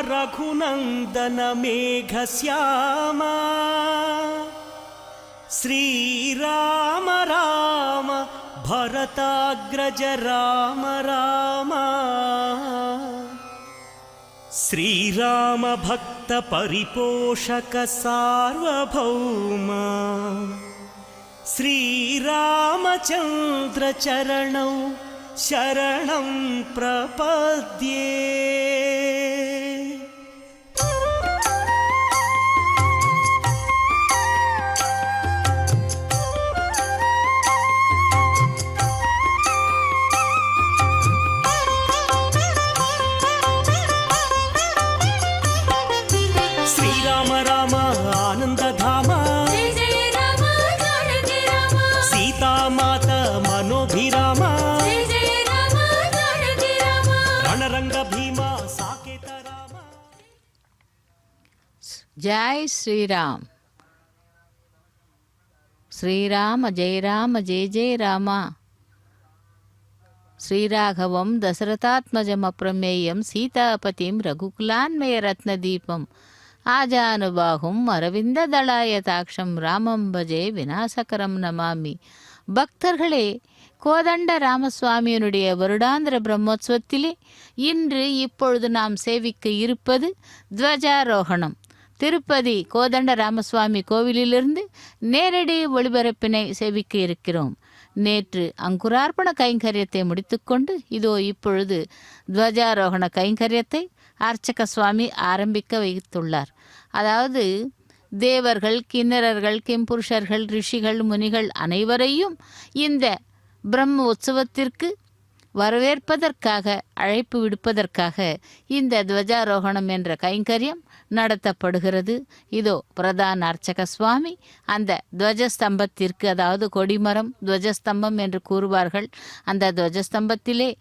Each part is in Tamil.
रघुनन्दन मेघश्यामा श्रीराम राम भरताग्रज राम राम श्रीराम भक्त परिपोषक सार्वभौम श्रीरामचन्द्र चरणौ शरणं प्रपद्ये। श्रीराम राम आनंदधाम सीता माता मनोभिराम रणरंग भीमा साकेत राम। जय श्री राम। श्रीराम जय राम जय जय राम। श्रीराघवं दशरथात्मजमप्रमेयं सीतापतिं रघुकुलान्वयरत्नदीपम् आजानुबाहुं அரவிந்ததளாயதாட்சம் ராமம் பஜே விநாசகரம் நமாமி. பக்தர்களே, கோதண்ட ராமசுவாமியினுடைய வருடாந்திர பிரம்மோற்சவத்திலே இன்று இப்பொழுது நாம் சேவிக்க இருப்பது துவஜாரோகணம். திருப்பதி கோதண்ட ராமசுவாமி கோவிலிலிருந்து நேரடி ஒளிபரப்பினை சேவிக்க இருக்கிறோம். நேற்று அங்குரார்ப்பண கைங்கரியத்தை முடித்துக்கொண்டு இதோ இப்பொழுது துவஜாரோகண கைங்கரியத்தை அர்ச்சக சுவாமி ஆரம்பிக்க வைத்துள்ளார். அதாவது தேவர்கள், கிண்ணறர்கள், கிம்புருஷர்கள், ரிஷிகள், முனிகள் அனைவரையும் இந்த பிரம்ம உற்சவத்திற்கு வரவேற்பதற்காக, அழைப்பு விடுப்பதற்காக இந்த துவஜாரோகணம் என்ற கைங்கரியம் நடத்தப்படுகிறது. இதோ பிரதான அர்ச்சக சுவாமி அந்த துவஜஸ்தம்பத்திற்கு, அதாவது கொடிமரம் துவஜஸ்தம்பம் என்று கூறுவார்கள், அந்த துவஜஸ்தம்பத்திலே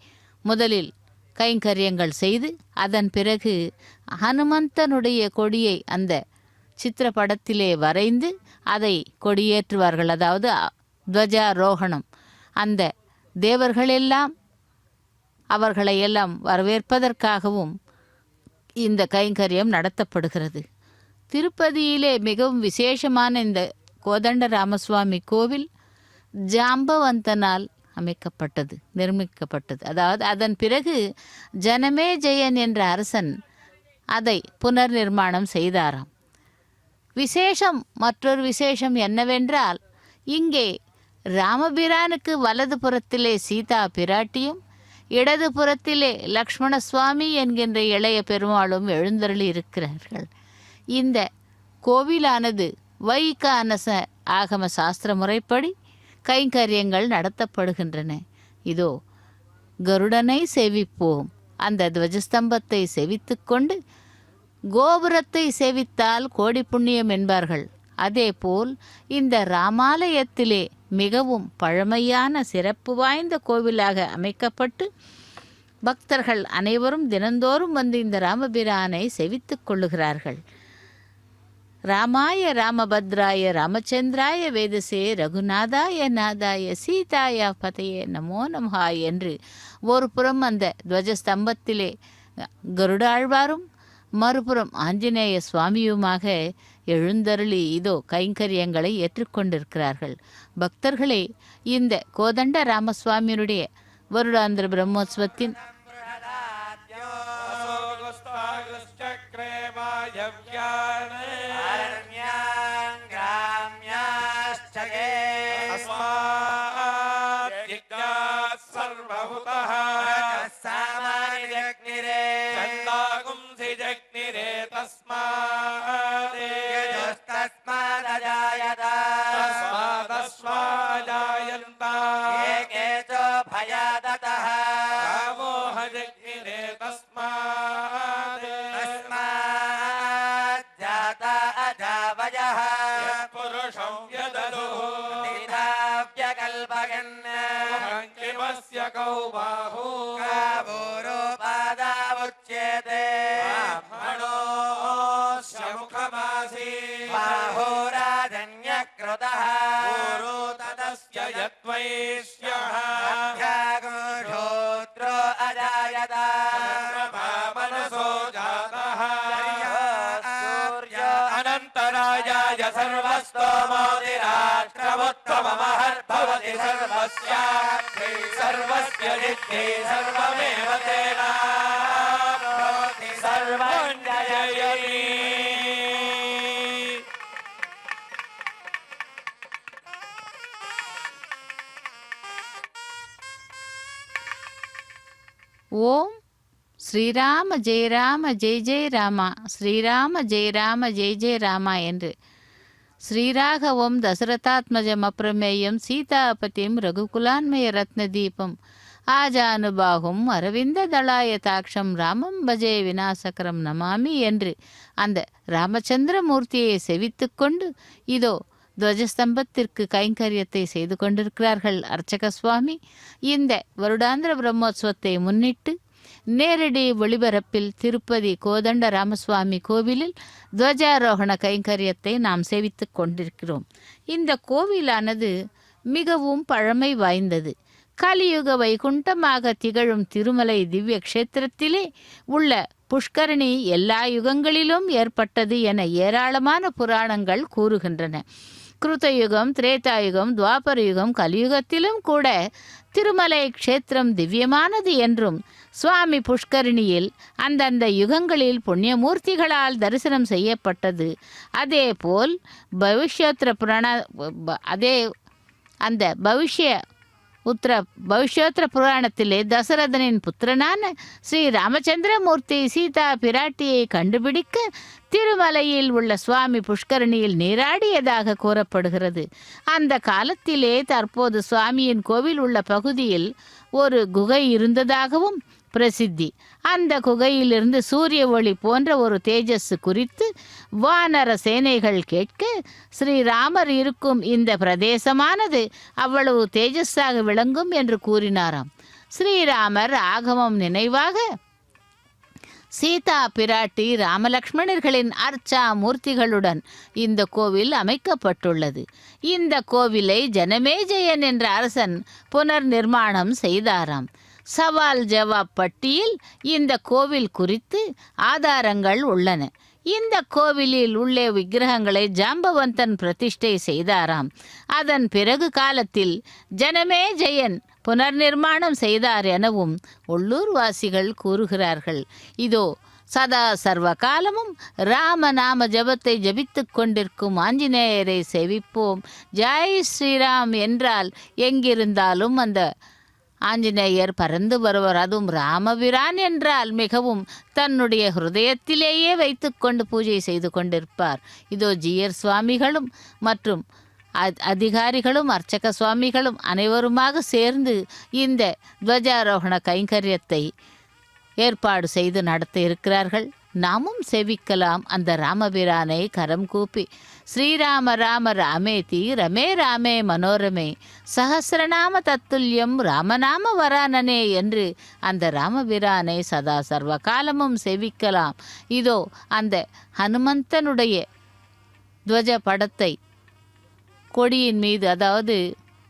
முதலில் கைங்கரியங்கள் செய்து அதன் பிறகு ஹனுமந்தனுடைய கொடியை அந்த சித்திரப்படத்திலே வரைந்து அதை கொடியேற்றுவார்கள். அதாவது துவஜாரோகணம். அந்த தேவர்களெல்லாம் அவர்களை எல்லாம் வரவேற்பதற்காகவும் இந்த கைங்கரியம் நடத்தப்படுகிறது. திருப்பதியிலே மிகவும் விசேஷமான இந்த கோதண்ட ராமசுவாமி கோவில் ஜாம்பவந்தனால் அமைக்கப்பட்டது, நிர்மிக்கப்பட்டது. அதாவது அதன் பிறகு ஜனமே ஜெயன் என்ற அரசன் அதை புனர் நிர்மாணம் செய்தாராம். மற்றொரு விசேஷம் என்னவென்றால், இங்கே ராமபிரானுக்கு வலது புறத்திலே சீதா பிராட்டியும் இடது புறத்திலே லக்ஷ்மண சுவாமி என்கின்ற இளைய பெருமாளும் எழுந்தருளி இருக்கிறார்கள். இந்த கோவிலானது வைகானச ஆகம சாஸ்திர முறைப்படி கைங்கரியங்கள் நடத்தப்படுகின்றன. இதோ கருடனை சேவிப்போம். அந்த துவஜஸ்தம்பத்தை சேவித்து கொண்டு கோபுரத்தை சேவித்தால் கோடி புண்ணியம் என்பார்கள். அதேபோல் இந்த ராமாலயத்திலே மிகவும் பழமையான சிறப்பு வாய்ந்த கோவிலாக அமைக்கப்பட்டு பக்தர்கள் அனைவரும் தினந்தோறும் வந்து இந்த ராமபிரானை சேவித்து கொள்ளுகிறார்கள். ராமாய ராமபத்ராய ராமச்சந்திராய வேதசே ரகுநாதாய நாதாய சீதாய பதையே நமோ நமஹா என்று ஒரு புறம் அந்த துவஜஸ்தம்பத்திலே கருடாழ்வாரும் மறுபுறம் ஆஞ்சநேய சுவாமியுமாக எழுந்தருளி இதோ கைங்கரியங்களை ஏற்றுக்கொண்டிருக்கிறார்கள். பக்தர்களே, இந்த கோதண்ட ராமசுவாமியினுடைய வருடாந்திர பிரம்மோற்சவத்தின் मनसो जातः सोमोदिराष्ट्रमुत्तममहद्भवति सर्वस्यार्थे सर्वस्य जित्ते सर्वमेव तेनाप्नोति सर्वं जयति ஓம் ஸ்ரீராம ஜெய ராம ஜெய ஜெய ராமா ஸ்ரீராம ஜெய ராம ஜெய ஜெய ராமா என்று ஸ்ரீராகவம் தசரதாத்மஜம் அப்பிரமேயம் சீதாபதிம் ரகுகுலான்மய ரத்னதீபம் ஆஜானுபாகும் அரவிந்த தளாயதாட்சம் ராமம் பஜே விநாசகரம் நமாமி என்று அந்த ராமச்சந்திரமூர்த்தியை செவித்து கொண்டு இதோ துவஜஸ்தம்பத்திற்கு கைங்கரியத்தை செய்து கொண்டிருக்கிறார்கள் அர்ச்சக சுவாமி. இந்த வருடாந்திர பிரம்மோற்சவத்தை முன்னிட்டு நேரடி ஒளிபரப்பில் திருப்பதி கோதண்ட ராமசுவாமி கோவிலில் துவஜாரோகண கைங்கரியத்தை நாம் சேவித்து கொண்டிருக்கிறோம். இந்த கோவிலானது மிகவும் பழமை வாய்ந்தது. கலியுக வைகுண்டமாக திகழும் திருமலை திவ்ய க்ஷேத்திரத்திலே உள்ள புஷ்கரணி எல்லா யுகங்களிலும் ஏற்பட்டது என ஏராளமான புராணங்கள் கூறுகின்றன. கிருதயுகம், திரேதாயுகம், துவாபர யுகம், கலியுகத்திலும் கூட திருமலை க்ஷேத்திரம் திவ்யமானது என்றும் சுவாமி புஷ்கரிணியில் அந்தந்த யுகங்களில் புண்ணியமூர்த்திகளால் தரிசனம் செய்யப்பட்டது. அதேபோல் பவிஷ்யோத்திர புராணத்திலே தசரதனின் புத்திரனான ஸ்ரீ ராமச்சந்திரமூர்த்தி சீதா பிராட்டியை கண்டுபிடிக்க திருமலையில் உள்ள சுவாமி புஷ்கரணியில் நீராடியதாக கூறப்படுகிறது. அந்த காலத்திலே தற்போது சுவாமியின் கோவில் உள்ள பகுதியில் ஒரு குகை இருந்ததாகவும் பிரசித்தி. அந்த குகையிலிருந்து சூரிய ஒளி போன்ற ஒரு தேஜஸ் குறித்து வானர சேனைகள் கேட்க ஸ்ரீராமர் இருக்கும் இந்த பிரதேசமானது அவ்வளவு தேஜஸாக விளங்கும் என்று கூறினாராம். ஸ்ரீராமர் ஆகமம் நினைவாக சீதா பிராட்டி ராமலக்ஷ்மணர்களின் அர்ச்சா மூர்த்திகளுடன் இந்த கோவில் அமைக்கப்பட்டுள்ளது. இந்த கோவிலை ஜனமேஜயன் என்ற அரசன் புனர் நிர்மாணம் செய்தாராம். சவால் ஜவாப் பட்டியில் இந்த கோவில் குறித்து ஆதாரங்கள் உள்ளன. இந்த கோவிலில் உள்ள விக்கிரகங்களை ஜாம்பவந்தன் பிரதிஷ்டை செய்தாராம். அதன் பிறகு காலத்தில் ஜனமேஜயன் புனர் நிர்மாணம் செய்தார் எனவும் உள்ளூர்வாசிகள் கூறுகிறார்கள். இதோ சதா சர்வ காலமும் ராமநாம ஜபத்தை ஜபித்து கொண்டிருக்கும் ஆஞ்சநேயரை செவிப்போம். ஜெய் ஸ்ரீராம் என்றால் எங்கிருந்தாலும் அந்த ஆஞ்சநேயர் பறந்து வருவர். அதுவும் ராமபிரான் என்றால் மிகவும் தன்னுடைய ஹிருதயத்திலேயே வைத்து கொண்டு பூஜை செய்து கொண்டிருப்பார். இதோ ஜீயர் சுவாமிகளும் மற்றும் அதிகாரிகளும் அர்ச்சக சுவாமிகளும் அனைவருமாக சேர்ந்து இந்த துவஜாரோகண கைங்கரியத்தை ஏற்பாடு செய்து நடத்த இருக்கிறார்கள். நாமும் செவிக்கலாம் அந்த ராமபிரானை கரம் கூப்பி. ஸ்ரீராம ராம ராமேதி ரமே ராமே மனோரமே சஹசிரநாம தத்துல்யம் ராமநாம வரானனே என்று அந்த ராமபிரானை சதா சர்வ காலமும் செவிக்கலாம். இதோ அந்த ஹனுமந்தனுடைய துவஜ படத்தை கொடியின் மீது, அதாவது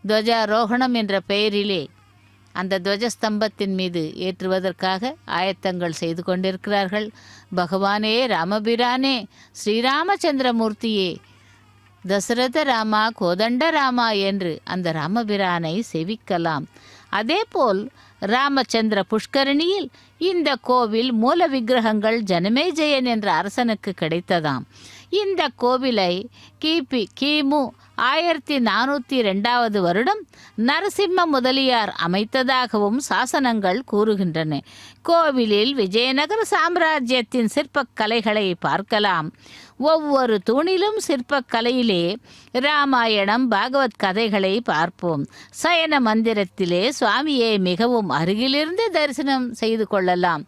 துவஜாரோகணம் என்ற பெயரிலே அந்த துவஜஸ்தம்பத்தின் மீது ஏற்றுவதற்காக ஆயத்தங்கள் செய்து கொண்டிருக்கிறார்கள். பகவானே ராமபிரானே ஸ்ரீராமச்சந்திரமூர்த்தியே தசரத ராமா கோதண்ட ராமா என்று அந்த ராமபிரானை செவிக்கலாம். அதேபோல் ராமச்சந்திர புஷ்கரணியில் இந்த கோவில் மூல விக்கிரகங்கள் ஜனமேஜயன் என்ற அரசனுக்கு கிடைத்ததாம். இந்த கோவிலை கிமு 1402 வருடம் நரசிம்ம முதலியார் அமைத்ததாகவும் சாசனங்கள் கூறுகின்றன. கோவிலில் விஜயநகர சாம்ராஜ்யத்தின் சிற்பக்கலைகளை பார்க்கலாம். ஒவ்வொரு தூணிலும் சிற்பக்கலையிலே ராமாயணம் பாகவத் கதைகளை பார்ப்போம். சயன மந்திரத்திலே சுவாமியை மிகவும் அருகிலிருந்து தரிசனம் செய்து கொள்ளலாம்.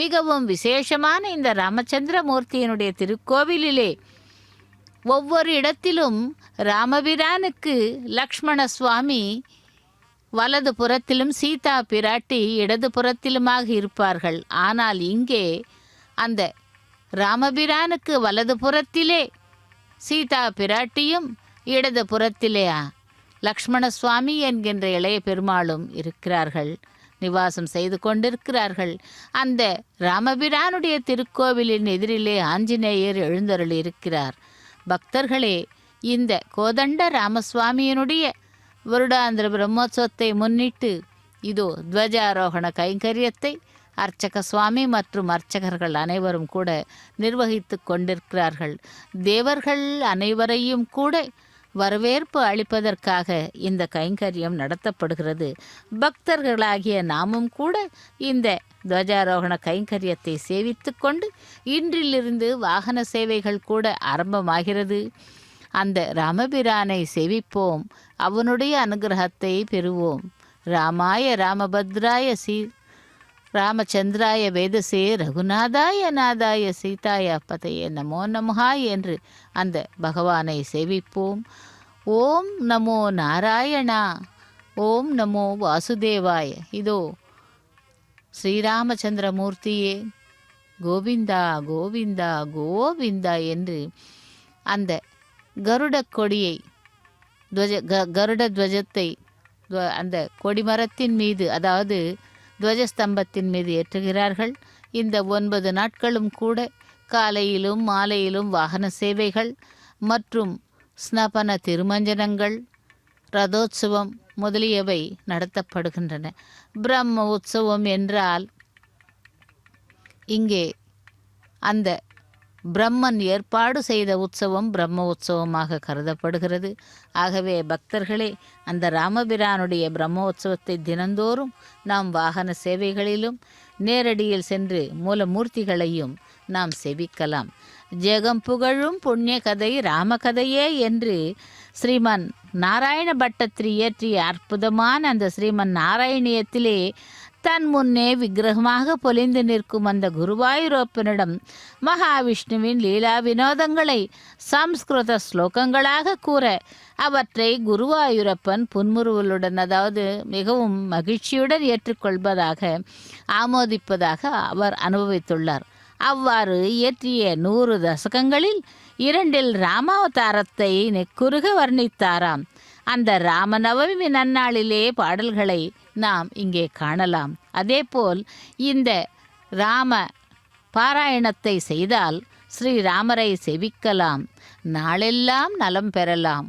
மிகவும் விசேஷமான இந்த ராமச்சந்திரமூர்த்தியினுடைய திருக்கோவிலிலே ஒவ்வொரு இடத்திலும் ராமபிரானுக்கு லக்ஷ்மண சுவாமி வலது புறத்திலும் சீதா பிராட்டி இடது புறத்திலுமாக இருப்பார்கள். ஆனால் இங்கே அந்த ராமபிரானுக்கு வலது புறத்திலே சீதா பிராட்டியும் இடது புறத்திலே லக்ஷ்மண சுவாமி என்கின்ற இளைய பெருமாளும் இருக்கிறார்கள், நிவாசம் செய்து கொண்டிருக்கிறார்கள். அந்த ராமபிரானுடைய திருக்கோவிலின் எதிரிலே ஆஞ்சநேயர் எழுந்தருளி இருக்கிறார். பக்தர்களே, இந்த கோதண்ட ராமசுவாமியினுடைய வருடாந்திர பிரம்மோற்சவத்தை முன்னிட்டு இதோ துவஜாரோகண கைங்கரியத்தை அர்ச்சக சுவாமி மற்றும் அர்ச்சகர்கள் அனைவரும் கூட நிர்வகித்து கொண்டிருக்கிறார்கள். தேவர்கள் அனைவரையும் கூட வரவேற்பு அளிப்பதற்காக இந்த கைங்கரியம் நடத்தப்படுகிறது. பக்தர்களாகிய நாமும் கூட இந்த துவஜாரோகண கைங்கரியத்தை சேவித்து கொண்டு இன்றிலிருந்து வாகன சேவைகள் கூட ஆரம்பமாகிறது. அந்த ராமபிரானை சேவிப்போம், அவனுடைய அனுகிரகத்தை பெறுவோம். ராமாய ராமபத்ராய ராமச்சந்திராய வேதசே ரகுநாதாய நாதாய சீதாய பதையே நமோ நமஹா என்று அந்த பகவானை சேவிப்போம். ஓம் நமோ நாராயணா, ஓம் நமோ வாசுதேவாய. இதோ ஸ்ரீராமச்சந்திரமூர்த்தியே கோவிந்தா கோவிந்தா கோவிந்தா என்று அந்த கருட கொடியை கருட துவஜத்தை அந்த கொடிமரத்தின் மீது, அதாவது துவஜஸ்தம்பத்தின் மீது ஏற்றுகிறார்கள். இந்த 9 நாட்களும் கூட காலையிலும் மாலையிலும் வாகன சேவைகள் மற்றும் ஸ்னபன திருமஞ்சனங்கள், ரதோத்சவம் முதலியவை நடத்தப்படுகின்றன. பிரம்ம உற்சவம் என்றால் இங்கே அந்த பிரம்மன் ஏற்பாடு செய்த உற்சவம் பிரம்ம உற்சவமாக கருதப்படுகிறது. ஆகவே பக்தர்களே, அந்த ராமபிரானுடைய பிரம்ம உற்சவத்தை தினந்தோறும் நாம் வாகன சேவைகளிலும் நேரடியில் சென்று மூலமூர்த்திகளையும் நாம் செவிக்கலாம். ஜெகம் புகழும் புண்ணிய கதை ராமகதையே என்று ஸ்ரீமன் நாராயண பட்டத்திரி இயற்றிய அற்புதமான அந்த ஸ்ரீமன் நாராயணியத்திலே தன் முன்னே விக்கிரகமாக பொலிந்து நிற்கும் அந்த குருவாயூரப்பனிடம் மகாவிஷ்ணுவின் லீலா வினோதங்களை சம்ஸ்கிருத ஸ்லோகங்களாக கூற அவற்றை குருவாயூரப்பன் புன்முறுவலுடன், அதாவது மிகவும் மகிழ்ச்சியுடன் ஏற்றுக்கொள்வதாக ஆமோதிப்பதாக அவர் அனுபவித்துள்ளார். அவ்வாறு இயற்றிய 100 தசகங்களில் 2இல் ராமாவதாரத்தை நெக்குருக வர்ணித்தாராம். அந்த ராமநவமி நன்னாளிலே பாடல்களை நாம் இங்கே காணலாம். அதேபோல் இந்த ராம பாராயணத்தை செய்தால் ஸ்ரீராமரை செவிக்கலாம், நாளெல்லாம் நலம் பெறலாம்.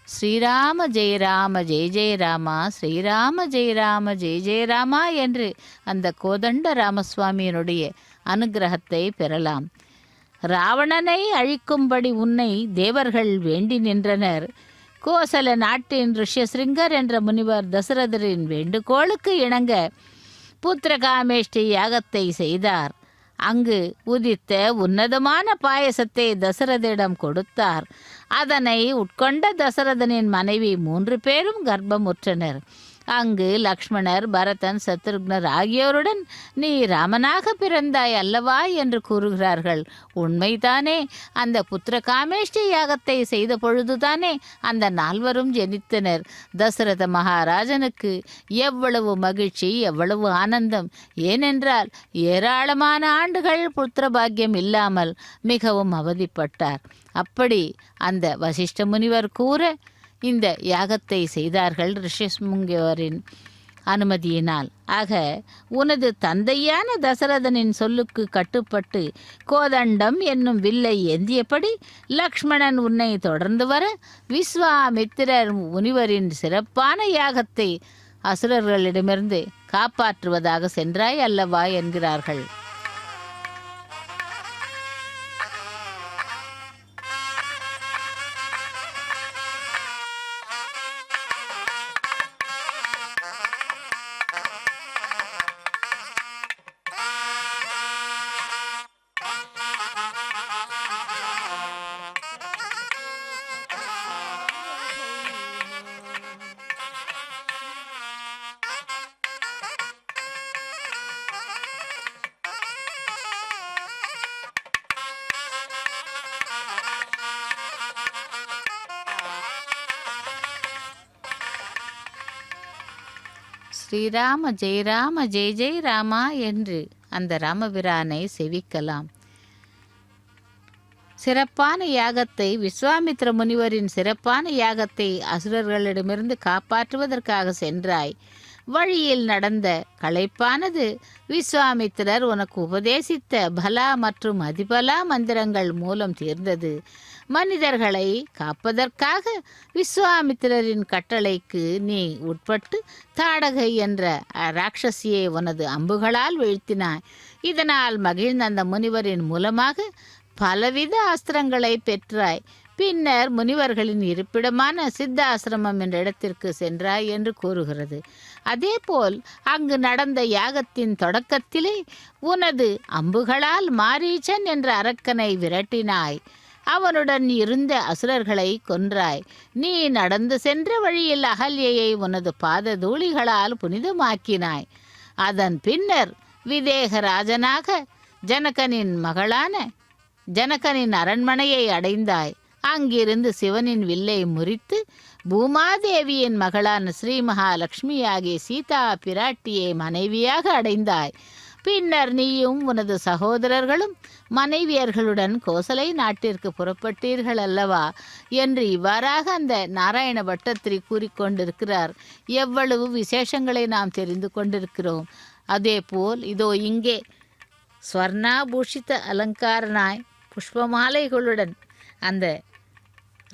ஸ்ரீராம ஜெய ராம ஜெய ஜெய ராமா, ஸ்ரீராம ஜெய ராம ஜெய ஜெய ராமா என்று அந்த கோதண்ட ராமசுவாமியினுடைய அனுகிரகத்தை பெறலாம். ராவணனை அழிக்கும்படி உன்னை தேவர்கள் வேண்டி நின்றனர். கோசல நாட்டின் ரிஷ்யசிருங்கர் என்ற முனிவர் தசரதரின் வேண்டுகோளுக்கு இணங்க புத்திரகாமேஷ்டி யாகத்தை செய்தார். அங்கு உதித்த உன்னதமான பாயசத்தை தசரதிடம் கொடுத்தார். அதனை உட்கொண்ட தசரதனின் மனைவி 3 பேரும் கர்ப்பமுற்றனர். அங்கு லக்ஷ்மணர், பரதன், சத்ருக்னர் ஆகியோருடன் நீ ராமனாக பிறந்தாய் அல்லவா என்று கூறுகிறார்கள். உண்மைதானே? அந்த புத்திர காமேஷ்டி யாகத்தை செய்த பொழுதுதானே அந்த 4வரும் ஜனித்தனர். தசரத மகாராஜனுக்கு எவ்வளவு மகிழ்ச்சி, எவ்வளவு ஆனந்தம்! ஏனென்றால் ஏராளமான ஆண்டுகள் புத்திர பாக்கியம் இல்லாமல் மிகவும் அவதிப்பட்டார். அப்படி அந்த வசிஷ்ட முனிவர் கூற இந்த யாகத்தை செய்தார்கள் ரிஷிமுங்கவரின் அனுமதியினால். ஆக உனது தந்தையான தசரதனின் சொல்லுக்கு கட்டுப்பட்டு கோதண்டம் என்னும் வில்லை ஏந்தியபடி லக்ஷ்மணன் உன்னை தொடர்ந்து வர விஸ்வாமித்திரர் முனிவரின் சிறப்பான யாகத்தை அசுரர்களிடமிருந்து காப்பாற்றுவதாக சென்றாய் அல்லவா என்கிறார்கள். ஸ்ரீராம ஜெய ராம ஜெய ஜெய ராமா என்று அந்த ராமபிரானை செவிக்கலாம். சிறப்பான யாகத்தை, விஸ்வாமித்திர முனிவரின் சிறப்பான யாகத்தை அசுரர்களிடமிருந்து காப்பாற்றுவதற்காக சென்றாய். வழியில் நடந்த களைப்பானது விஸ்வாமித்திரர் உனக்கு உபதேசித்த பலா மற்றும் அதிபலா மந்திரங்கள் மூலம் தீர்ந்தது. மனிதர்களை காப்பதற்காக விஸ்வாமித்திரரின் கட்டளைக்கு நீ உட்பட்டு தாடகை என்ற ராட்சசியை உனது அம்புகளால் வீழ்த்தினாய். இதனால் மகிழ்ந்த அந்த முனிவரின் மூலமாக பலவித அஸ்திரங்களை பெற்றாய். பின்னர் முனிவர்களின் இருப்பிடமான சித்தாசிரமம் என்ற இடத்திற்கு சென்றாய் என்று கூறுகிறது. அதேபோல் அங்கு நடந்த யாகத்தின் தொடக்கத்திலே உனது அம்புகளால் மாரீச்சன் என்ற அரக்கனை விரட்டினாய். அவனுடன் இருந்த அசுரர்களை கொன்றாய். நீ நடந்து சென்ற வழியில் அகல்யை உனது பாத தூளிகளால் புனிதமாக்கினாய். அதன் பின்னர் விதேகராஜனாக ஜனகனின் மகளான ஜனகனின் அரண்மனையை அடைந்தாய். அங்கிருந்து சிவனின் வில்லை முறித்து பூமாதேவியின் மகளான ஸ்ரீ மகாலட்சுமியாகிய சீதா பிராட்டியை மனைவியாக அடைந்தாய். பின்னர் நீயும் உனது சகோதரர்களும் மனைவியர்களுடன் கோசலை நாட்டிற்கு புறப்பட்டீர்கள் அல்லவா என்று இவ்வாறாக அந்த நாராயண பட்டத்திரி கூறிக்கொண்டிருக்கிறார். எவ்வளவு விசேஷங்களை நாம் தெரிந்து கொண்டிருக்கிறோம். அதேபோல் இதோ இங்கே ஸ்வர்ணாபூஷித அலங்காரனாய் புஷ்பமாலைகளுடன் அந்த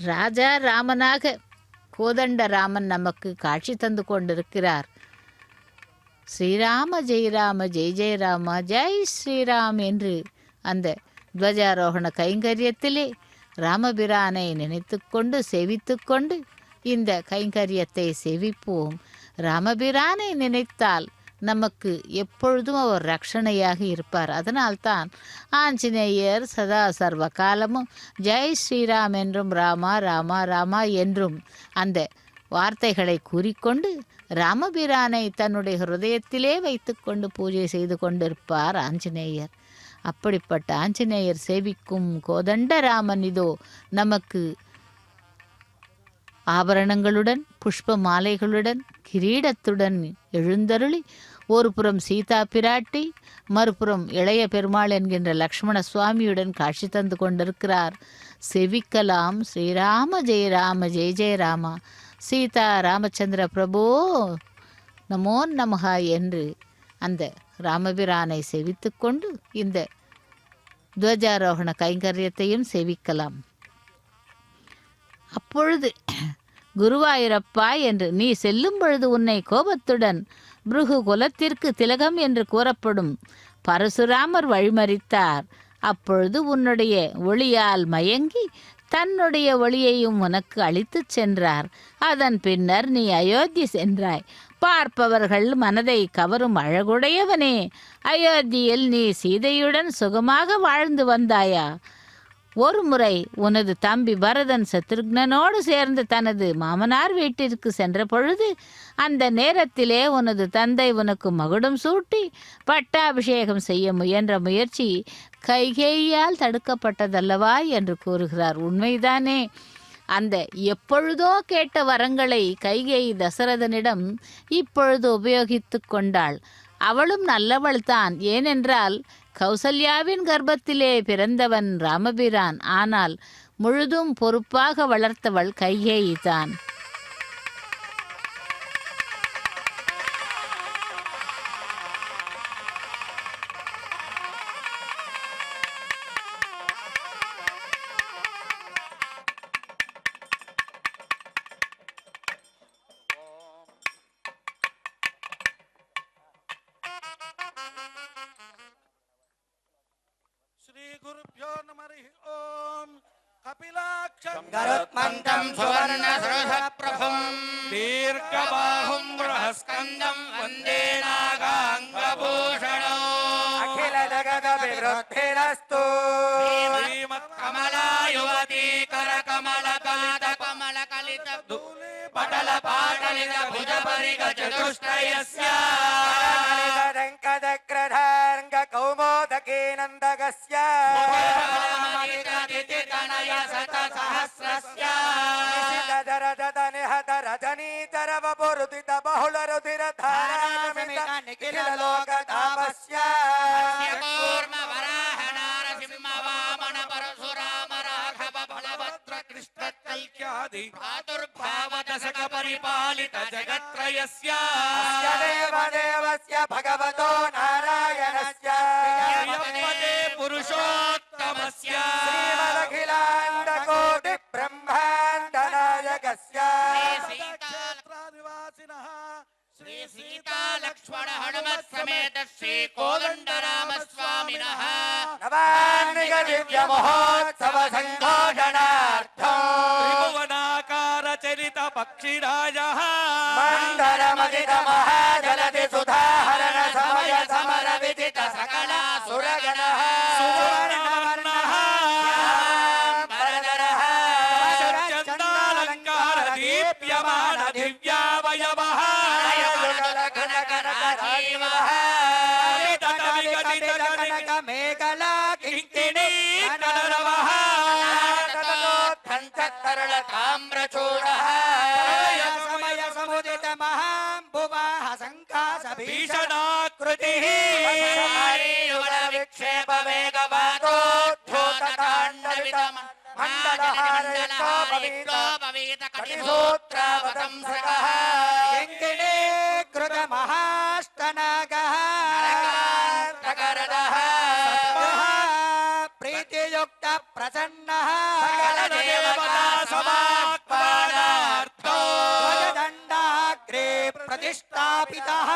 ராஜா ராமனாக கோதண்ட ராமன் நமக்கு காட்சி தந்து கொண்டிருக்கிறார். ஸ்ரீராம ஜெய் ராம ஜெய் ஜெய ராம ஜெய் ஸ்ரீராம் என்று அந்த துவஜாரோகண கைங்கரியத்திலே ராமபிரானை நினைத்து கொண்டு செவித்து கொண்டு இந்த கைங்கரியத்தை செவிப்போம். ராமபிரானை நினைத்தால் நமக்கு எப்பொழுதும் அவர் ரட்சணையாக இருப்பார். அதனால்தான் ஆஞ்சநேயர் சதா சர்வ காலமும் ஜெய் ஸ்ரீராம் என்றும் ராமா ராமா ராமா என்றும் அந்த வார்த்தைகளை கூறிக்கொண்டு ராமபிரானை தன்னுடைய ஹிருதயத்திலே வைத்து கொண்டு பூஜை செய்து கொண்டிருப்பார் ஆஞ்சநேயர். அப்படிப்பட்ட ஆஞ்சநேயர் சேவிக்கும் கோதண்டராமன் இதோ நமக்கு ஆபரணங்களுடன் புஷ்ப மாலைகளுடன் கிரீடத்துடன் எழுந்தருளி ஒரு புறம் சீதா பிராட்டி மறுபுறம் இளைய பெருமாள் என்கின்ற லக்ஷ்மண சுவாமியுடன் காட்சி தந்து கொண்டிருக்கிறார். செவிக்கலாம் ஸ்ரீராம ஜெய ராம ஜெய ஜெய ராமா சீதா ராமச்சந்திர பிரபோ நமோ நமஹா என்று அந்த ராமபிரானை செவித்து கொண்டு இந்த துவஜாரோகண கைங்கரியத்தையும் செவிக்கலாம். அப்பொழுது குருவாயூரப்பா என்று நீ செல்லும் பொழுது உன்னை கோபத்துடன் பிருகு குலத்திற்கு திலகம் என்று கூறப்படும் பரசுராமர் வழிமறித்தார். அப்பொழுது உன்னுடைய ஒளியால் மயங்கி தன்னுடைய ஒளியையும் உனக்கு அளித்துச் சென்றார். அதன் பின்னர் நீ அயோத்தி சென்றாய். பார்ப்பவர்கள் மனதை கவரும் அழகுடையவனே, அயோத்தியில் நீ சீதையுடன் சுகமாக வாழ்ந்து வந்தாயா? ஒரு முறை உனது தம்பி பரதன் சத்ருக்னனோடு சேர்ந்து தனது மாமனார் வீட்டிற்கு சென்ற பொழுது அந்த நேரத்திலே உனது தந்தை உனக்கு மகுடம் சூட்டி பட்டாபிஷேகம் செய்ய முயன்ற முயற்சி கைகேயியால் தடுக்கப்பட்டதல்லவா என்று கூறுகிறார். உண்மைதானே? அந்த எப்பொழுதோ கேட்ட வரங்களை கைகேயி தசரதனிடம் இப்பொழுது உபயோகித்து கொண்டாள். அவளும் நல்லவள்தான். ஏனென்றால் கௌசல்யாவின் கர்ப்பத்திலே பிறந்தவன் ராமபிரான். ஆனால் முழுதும் பொறுப்பாக வளர்த்தவள் கைகேயி தான். श्रीगुरुभ्यो नमः। ओम कपिलाक्षं गरुत्मन्तं सुवर्णसृधप्रभुं दीर्घबाहुं बृहस्कन्दं वन्दे नागाङ्गभूषणो अखिल जगदभिवृद्धिरस्तु श्रीमत्कमलायुवती करकमलकान्तकमलकलित पटलपाटलित भुजपरिगचतुष्टयस्य वेङ्कटग्रधार्ङ्ग कौमोदकी नन्दकस्य तनय शतसहस्रस्य निशितधरधत निहत रजनीतर वपुरुदित बहुलरुधिर धारामित निखिल लोकतापस्य वराहनारसिंहवामन परशुराम राघव बलभद्र कृष्ण कल्क्यादि प्रादुर्भावदशक परिपालित जगत्त्रयस्य देवदेवस्य भगवतो नारायणस्य प्रियपदे पुरुषोत्तमस्य श्रीमदखिलाण्डको హనుమత్ సమేత శ్రీ కోదండరామ స్వామినః నవాన్నిక దివ్య మహోత్సవ సంఘోషణార్థం త్రిభువనాకార చరిత పక్షిరాజః మందరమదిత మహాజలది సుధాహరణ సమయ సమర విదిత సకల సురగణః సువర్ణవర్ణః వరదరః చందాలంకార దీప్యమాన దివ్యావయవః కనక మేఘలా కింకిణీ నరవః తరళ తామ్రచూడః సమయ సముదిత మహాంబువాహ సంకాస భీషణాకృతిః విక్షేప వేగవాదోద్ధూత తాండవిత మండలహారయతోపవీత కటిసూత్రావతంసకః కింకిణీ కృత మహాష్టనాగః నగరదః ప్రీతియుక్త ప్రసన్నః సకల దేవతా సమాహ్వానార్థో ధ్వజదండాగ్రే ప్రతిష్టాపితః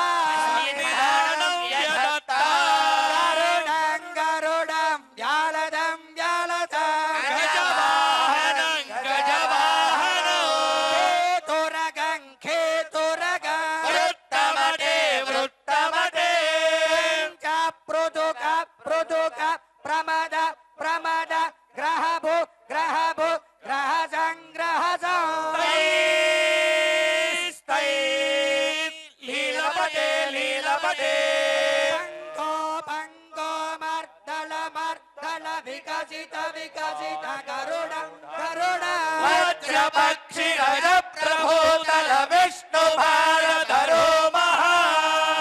గరుడం గరుడం వ్యాలదం వ్యాలదం గజవాహనం గజవాహనం ఖేతురగం ఖేతురగం వృత్తమతే వృత్తమతే పృదుక పృదుక ప్రమద ప్రమద గ్రహభు గ్రహభు గ్రహ సంగ్రహసం లీలపటే లీలపటే పంగో పంగో మర్దల మర్దల వికసిత వికసిత గరుడ గరుడ వజ్రపక్షి గజ ప్రభూతల విష్ణు భారధరో మహా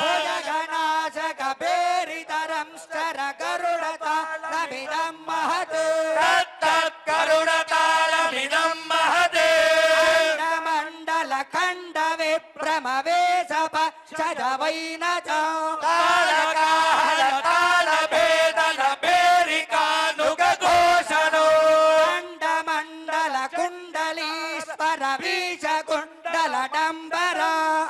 భుజగణాశక పేరితరం స్తర గరుడత నమిదం మహత్ తత్తత్కరుణతాళమిదం మహదే మండల ఖండ విప్రమవేశప చదవైనజం తాళకాల తాళభేదన పేరికానుగఘోషణో ఖండ మండల కుండలీశ్వర వీష కుండల డంబర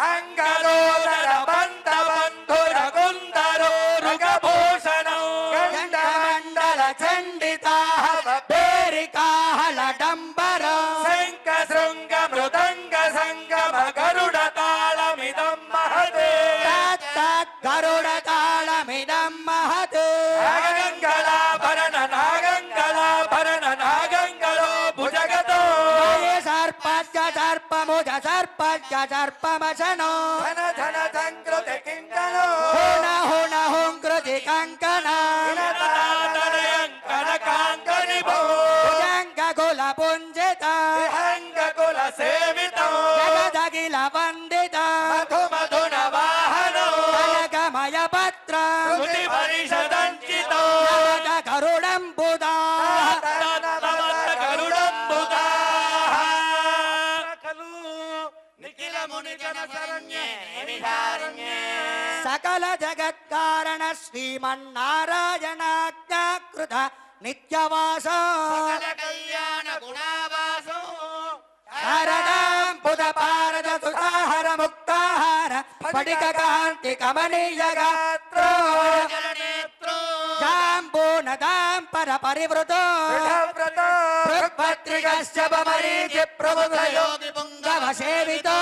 అంగదోదర బంధ బంధుర గుందరో రుగభూషణో గండ మండల చండితాహ పేరికాహల డంబర శంఖ శృంగ మృదంగ సంగమ గరుడ తాళమిదం మహదే గరుడ తాళమిదం మహత్ నాగంగళాభరణ నాగంగళాభరణ నాగంగళో భుజగతో సర్పస్య సర్పముజ సర్పస్య సర్పమశనో ధన ధన సంకృతి కింకణో హుణ హుణ హుంకృతి కంకణ కనకాంకని భో భుజంగ కుల పుంజిత అంగకుల సేవితో జగదగిల వందిత మధు మధున వాహనో కనకమయ పత్ర శృతి పరిషదంచితో నవద గరుడం బుధా గరుడంబుదా నిఖిల ముని జన శరణ్యే విహారణ్యే సకల జగత్కారణ శ్రీమన్నారాయణాజ్ఞాకృత నిత్యవాస కళ్యాణ గుణావాసో శారదాం బుధ పారద సుధాహర ముక్తాహార స్ఫటిక కాంతి కమనీయ గాత్రో నేత్రో జాంబూనదాం పర పరివృతో భృగ్భద్రిగశ్చ బమరీచి ప్రభుత యోగి పుంగవ సేవితో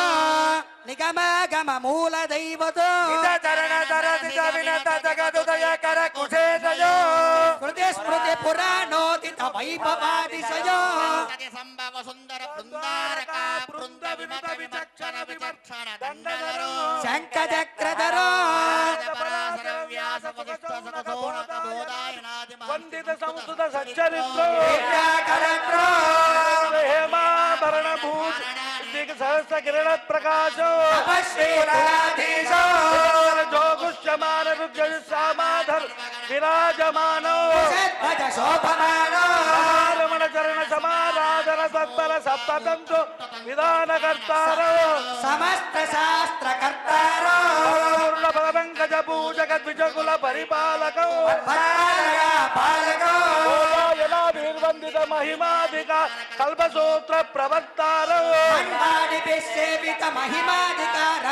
నిగమగమ మూల దైవతో చరణ తరదిత వినత జగదుదయ కర కుశేషయో స్మృతి స్మృతి పురాణోదిత వైభవాదిశయో సంభవ సుందర బృందారక బృంద విమత విచక్షణ విచక్షణ దండధరో శంఖ చక్రధరో పరాశర వ్యాస వశిష్ఠ సతసోనక బోధాయనాది వందిత సంస్కృత సచ్చరిత్రో విద్యాకరత్రో హేమాభరణ భూష సహస్ర కిరణ ప్రకాశో తపశ్రీకులాధీశో జోగుష్యమాన రుద్ర సామాధర్ విరాజమానో సద్భజ శోభమానో రమణ చరణ సమారాధన సత్పర సప్తంతో విధానకర్తారో సమస్త శాస్త్ర కర్తారో పూర్ణ భగవంక గజ పూజక ద్విజకుల పరిపాలకం పాలక పాలకో వీర్వందిత మహిమాధిక కల్పసూత్ర ప్రవర్తారం సేవిత మహిమాధికార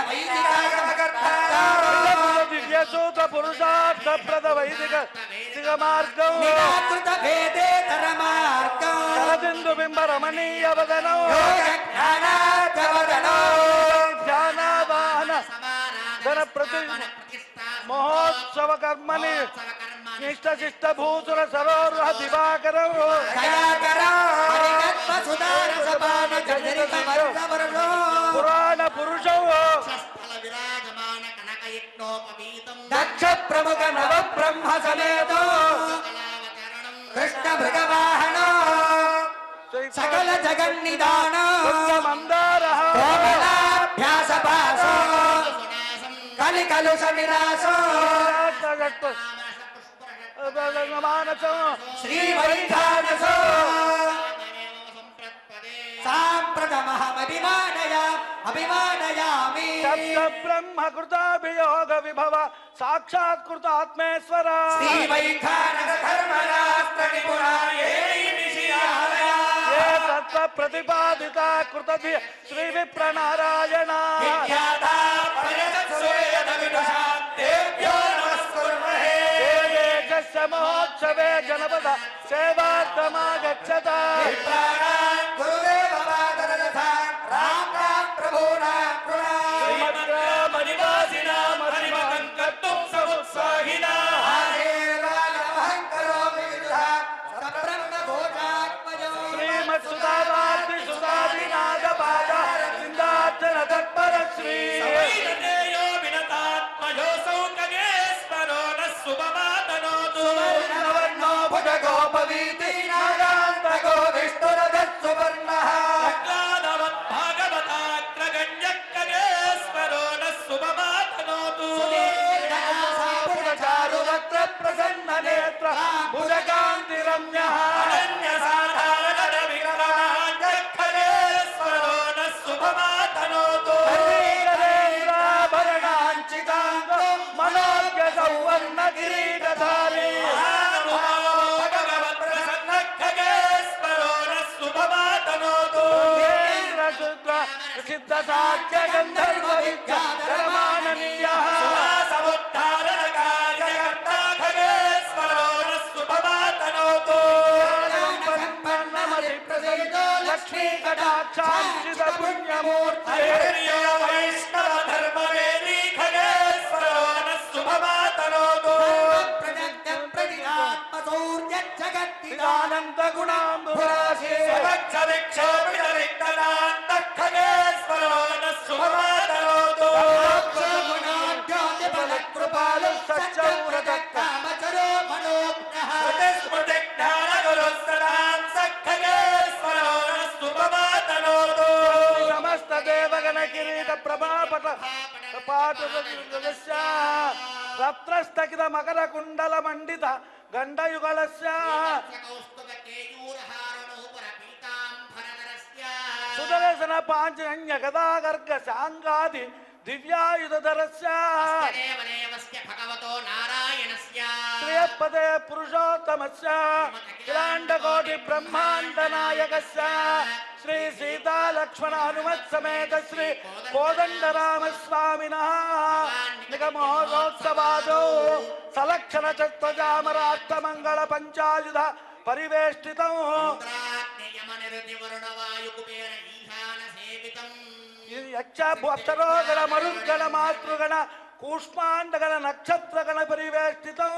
దివ్య సూత్ర పురుషార్థ ప్రద వైదిక మార్గం నిరాకృత వేదేతర మార్గం శరదిందు బింబ రమణీయ వదనం జ్ఞానార్థవదనో ధ్యానవాహన ధన ప్రతి మహోత్సవ కర్మని నిష్ట శిష్ట భూసుర సరోర్వ దివాకరం దయాకరం హరికత్వ సుధార సపాన చరిత వర్షవర్షో పురాణ పురుషం విరాజమాన కనకయజ్ఞోపవీతం దక్ష ప్రముఖ నవ బ్రహ్మ సమేతో కృష్ణ మృగవాహనో సకల జగన్నిదానో మందార కోమలాభ్యాస పాసో కలి కలుష నిరాసో మానసం శ్రీ వైఖానసో అభిమానయామి బ్రహ్మ కృతాభియోగ విభవ సాక్షాత్కృత ఆత్మేశ్వర శ్రీ వైఖానస ధర్మరాష్ట్ర నిపుణాయే ఏ తత్వ ప్రతిపాదిత కృత శ్రీ విప్రనారాయణ మహోత్సవే జనపద సేవార్థమాగచ్చత శ్రీమత్సుధావార్తి సుధాదినాథ పాద సిందార్చన తత్పర శ్రీ గోపవీతి నాగాంతగో విష్ణురధస్సువర్ణ చారువక్ర ప్రసన్న నేత్ర భుజకాంతి రమ్య భరణాంచితాంగో మనోజ్ఞ సౌవర్ణ కిరీటధారి శుద్ర సిద్ధ సాధ్య గంధర్వ విద్యామాననీయ లక్ష్మీ కటాక్షాంచిత పుణ్యమూర్తి ఆనంద గుణాంబురాశి కృపాలు సత్యవ్రత సమస్త దేవగణ కిరీట ప్రభాపట పాటు రత్నస్థగిత మకర కుండల మండిత గండయుగళస్య సుదర్శన పాంచజన్య గదాగర్గ శాంగాది దివ్యాయుధరస్య భగవతో నారాయణస్య శ్రియపదే పురుషోత్తమస్య కిలాండకోటి బ్రహ్మాండ నాయకస్య శ్రీ సీతా లక్ష్మణ హనుమత్ సమేత శ్రీ కోదండరామస్వామినః నిగమహోత్సవాదో సలక్షణ చత్వజామరాష్ట్ర మంగళ పంచాయుధ పరివేష్టితం యక్ష అప్సరోగణ మరుద్గణ మాతృగణ కూష్మాండగణ నక్షత్రగణ పరివేష్టితం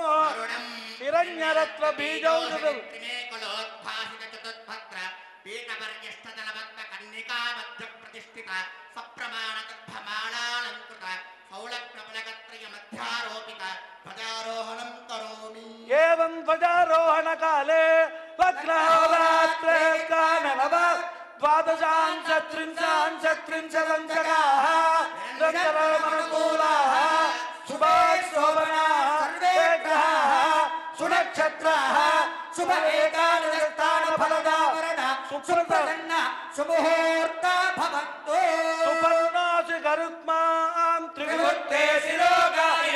హిరణ్యరత్న బీజౌషధం ఏవం ధ్వజారోహణ కాలే లగ్నహోరాత్రే కాననవ ద్వాదశాన్ చత్రింశాన్ చత్రింశదంచకాః దంతరమనుకూలాః శుభాశోభనాః సర్వే గ్రహాः సునక్షత్రాः శుభ ఏకాదశస్థాన ఫలదావరణ సుప్రసన్న సుముహూర్త భవంతు సుపర్ణోసి గరుత్మాం త్రివిముక్తే శిరోగాయ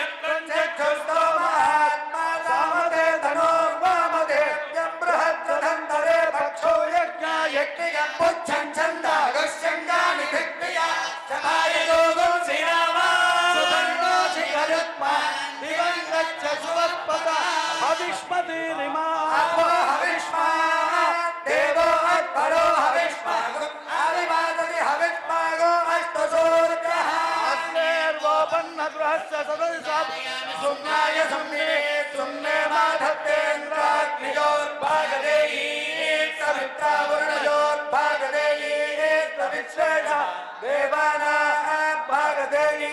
सुम्नाय सम्मिने सुम्ने माधत्तेन्द्राग्नियोर्भागदेयी सविता वरुणयोर्भागदेयी सविश्वेश देवानां भागदेयी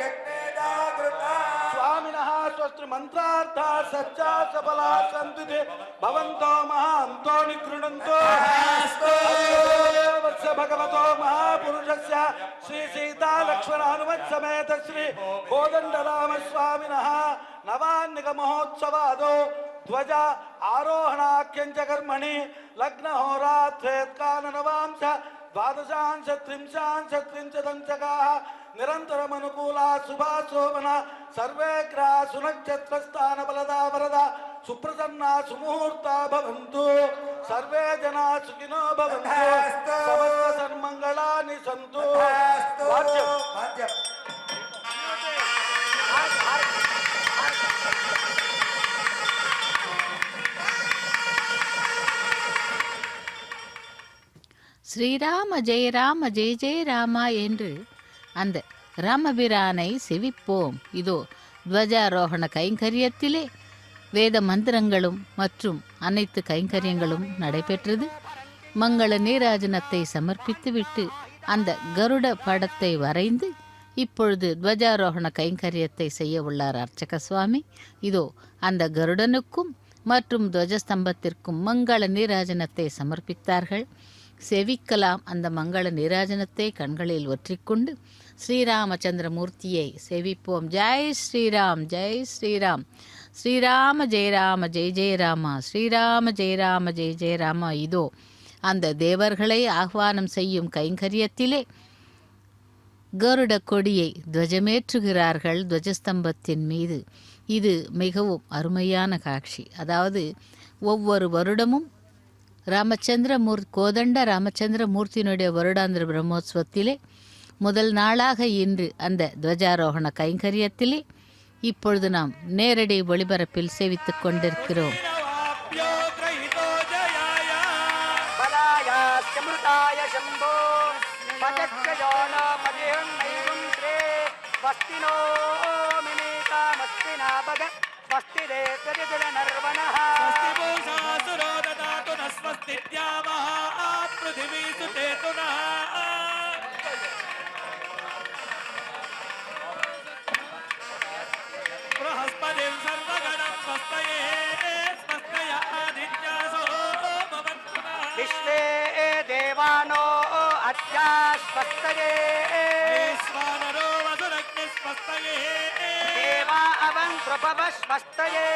यज्ञेदाकृता स्वामिनः स्वस्ति मंत्रार्था सच्चा सबला सन्तु भवन्तो महान्तो निकृणन्तो वत्स भगवतो महापुरुषस्य श्री सीता लक्ष्मण हनुमत् समेत श्री कोदंडराम स्वामिनः नवान्निक महोत्सवादो ध्वज आरोहणाख्यञ्च कर्मणि लग्न होरात्रेत्कालनवांश द्वादशांश त्रिंशांश त्रिंशदंशकाः निरन्तरमनुकूला शुभा शोभना सर्वे ग्रहा सुनक्षत्रस्थान बलदा वरदा सुप्रसन्ना सुमुहूर्ता भवन्तु सर्वे जना सुखिनो भवन्तु समस्त सन्मंगलानि सन्तु वाद्यं ஸ்ரீராம ஜெய ஜெய ராமா என்று அந்த ராமபிரானை செவிப்போம். இதோ துவஜாரோகண கைங்கரியத்திலே வேத மந்திரங்களும் மற்றும் அனைத்து கைங்கரியங்களும் நடைபெற்றது. மங்கள நீராஜனத்தை சமர்ப்பித்துவிட்டு அந்த கருட படத்தை வரைந்து இப்பொழுது துவஜாரோகண கைங்கரியத்தை செய்ய உள்ளார் அர்ச்சக சுவாமி. இதோ அந்த கருடனுக்கும் மற்றும் துவஜஸ்தம்பத்திற்கும் மங்கள நீராஜனத்தை சமர்ப்பித்தார்கள். செவிக்கலாம் அந்த மங்கள நீராஜனத்தை கண்களில் ஒற்றிக்கொண்டு ஸ்ரீராமச்சந்திரமூர்த்தியை செவிப்போம். ஜெய் ஸ்ரீராம் ஜெய் ஸ்ரீராம் ஸ்ரீராம ஜெய ஜெய ராமா ஸ்ரீராம ஜெய ஜெய ராமா. இதோ அந்த தேவர்களை ஆஹ்வானம் செய்யும் கைங்கரியத்திலே கருட கொடியை துவஜமேற்றுகிறார்கள் துவஜஸ்தம்பத்தின் மீது. இது மிகவும் அருமையான காட்சி. அதாவது ஒவ்வொரு வருடமும் கோதண்ட ராமச்சந்திரமூர்த்தியினுடைய வருடாந்திர பிரம்மோத்சவத்திலே முதல் நாளாக இன்று அந்த துவஜாரோகண கைங்கரியத்திலே இப்பொழுது நாம் நேரடி ஒளிபரப்பில் சேவித்துக் கொண்டிருக்கிறோம். विश्वे देवानो अद्या स्वस्तये देवा अवं प्रभव स्वस्तये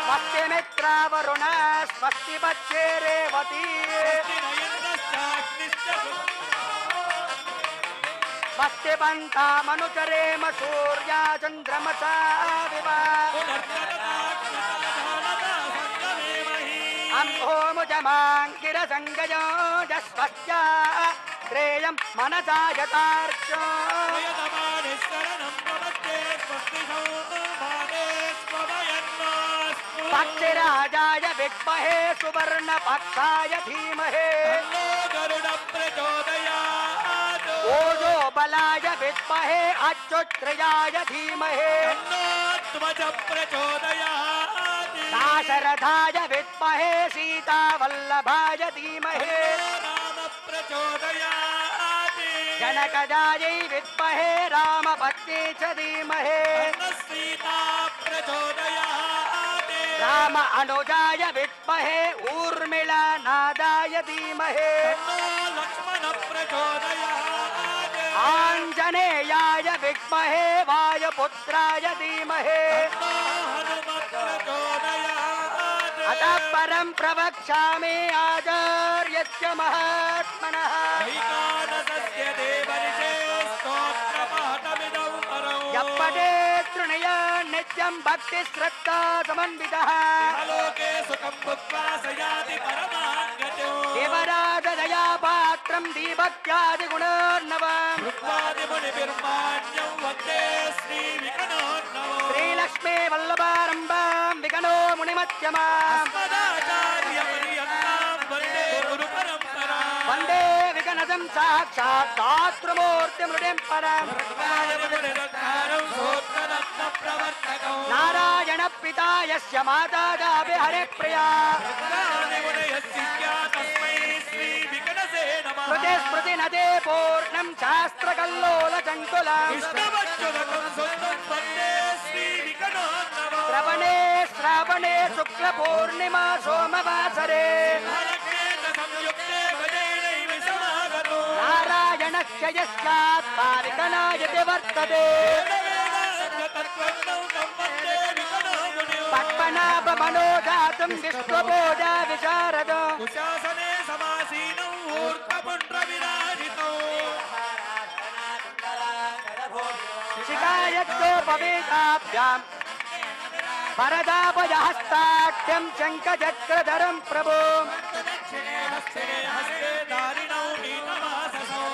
स्वस्ति मित्रा वरुण स्वस्ति बच्चे रेवती स्वस्ति बन्ता मनुचरेम सूर्या चन्द्रमसा विवा अम्भोमुजमाङ्किरसङ्गयो जस्वस्या श्रेयं मनसा यतार्चो पक्षिराजाय विद्महे सुवर्णपक्षाय धीमहे ओजो बलाय विद्महे अच्युत्रियाय धीमहे दाशरथाय विद्महे सीतावल्लभाय धीमहे जनकजायै विद्महे रामपत्नी च धीमहे राम अनुजाय विद्महे ऊर्मिला नादाय धीमहे आञ्जनेयाय विद्महे वायुपुत्राय धीमहे अतः परं प्रवक्ष्यामि आचार्यस्य महात्मनः यप्पठे तृणया नित्यं भक्ति श्रद्धा समन्वितः देवराजदया पात्रं दीभक्त्यादिगुणोर्नवम् श्रीलक्ष्मी वल्लभारम्भां विकनो मुनिमध्यमाम् वन्दे विकन पादं साक्षात् दातृमूर्तिमृतिं परम् नारायण पिता यस्य माता दापि हरिप्रिया स्मृति स्मृति नदे पूर्णं शास्त्रकल्लोलचङ्कुलम् श्रावणे शुक्लपूर्णिमा सोमवासरे नारायणस्य यस्यात् पारिकनायति वर्तते पद्मनाभमनोजातं विश्वबोधा विशारद शिखायज्ञोपवेदाभ्याम् वरदाभयहस्ताख्यं शङ्खचक्रधरं प्रभो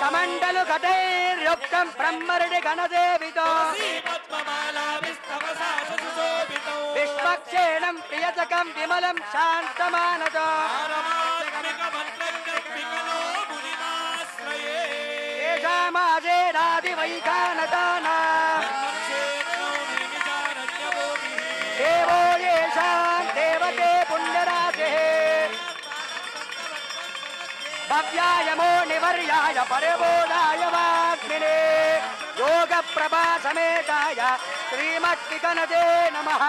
कमण्डलुघटैर्युक्तं ब्रह्मर्षि गणदेवितो विश्वक्षेणं प्रियजकं विमलं शान्तमानद येषामाजेरादिवैखानदाना देवो येषां देवते पुण्यराजेः भव्यायमो निवर्याय परबोधाय वाग्मिने योगप्रभा समेताय श्रीमद्विकनदे नमः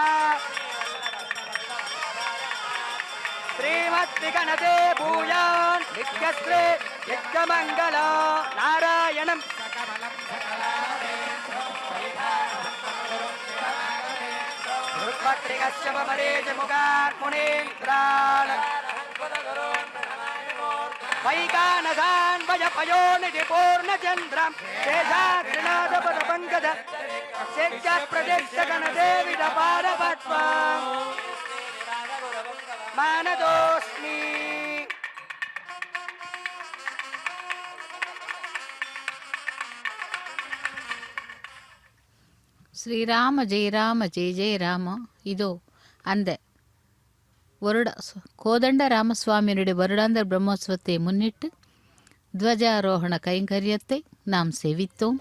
श्रीमद्विकनदे भूयान् नित्यश्रे नित्यमङ्गल नारायणं पत्रिकश्यपमरेज मुगात् मुनीन्द्रान् वैकानसान् वयपयोनिधि पूर्णचन्द्रं शेषाद्रिनाथपदपङ्कज शेषप्रदेशगणदेविदपारपद्मम् मानदोऽस्मि ஸ்ரீராம ஜெய ஜெய ராம. இதோ அந்த கோதண்ட ராமசுவாமியினுடைய வருடாந்திர பிரம்மோற்சவத்தை முன்னிட்டு துவஜாரோகண கைங்கரியத்தை நாம் சேவித்தோம்.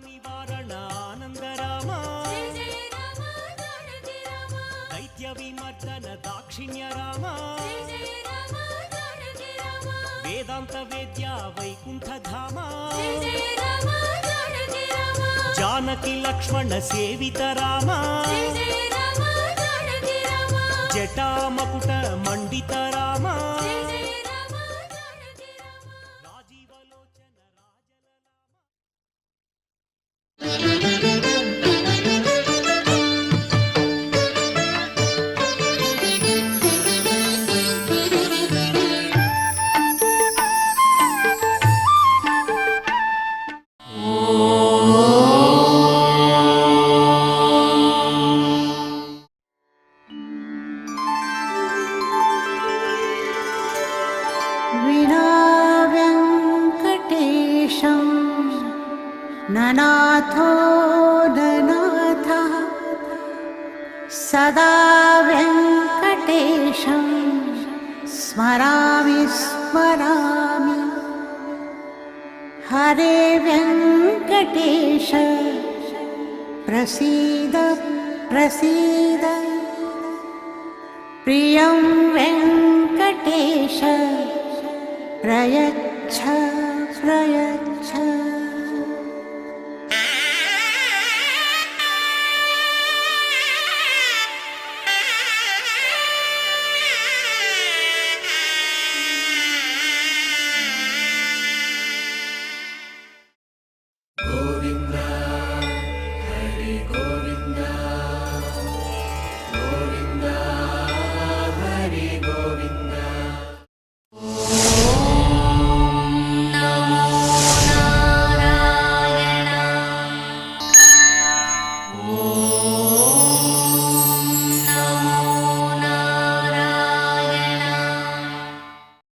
निवारण आनंद राम दैत्य विमर्दन दाक्षिण्य राम वेदांत वेद्या वैकुंठ धाम जानकी लक्ष्मण सेवित राम जटा मकुट मंडित राम ननाथो ननाथः सदा वेङ्कटेशं स्मरामि स्मरामि हरे वेङ्कटेश प्रसीद प्रसीद प्रियं वेङ्कटेश प्रयच्छ प्रयच्छ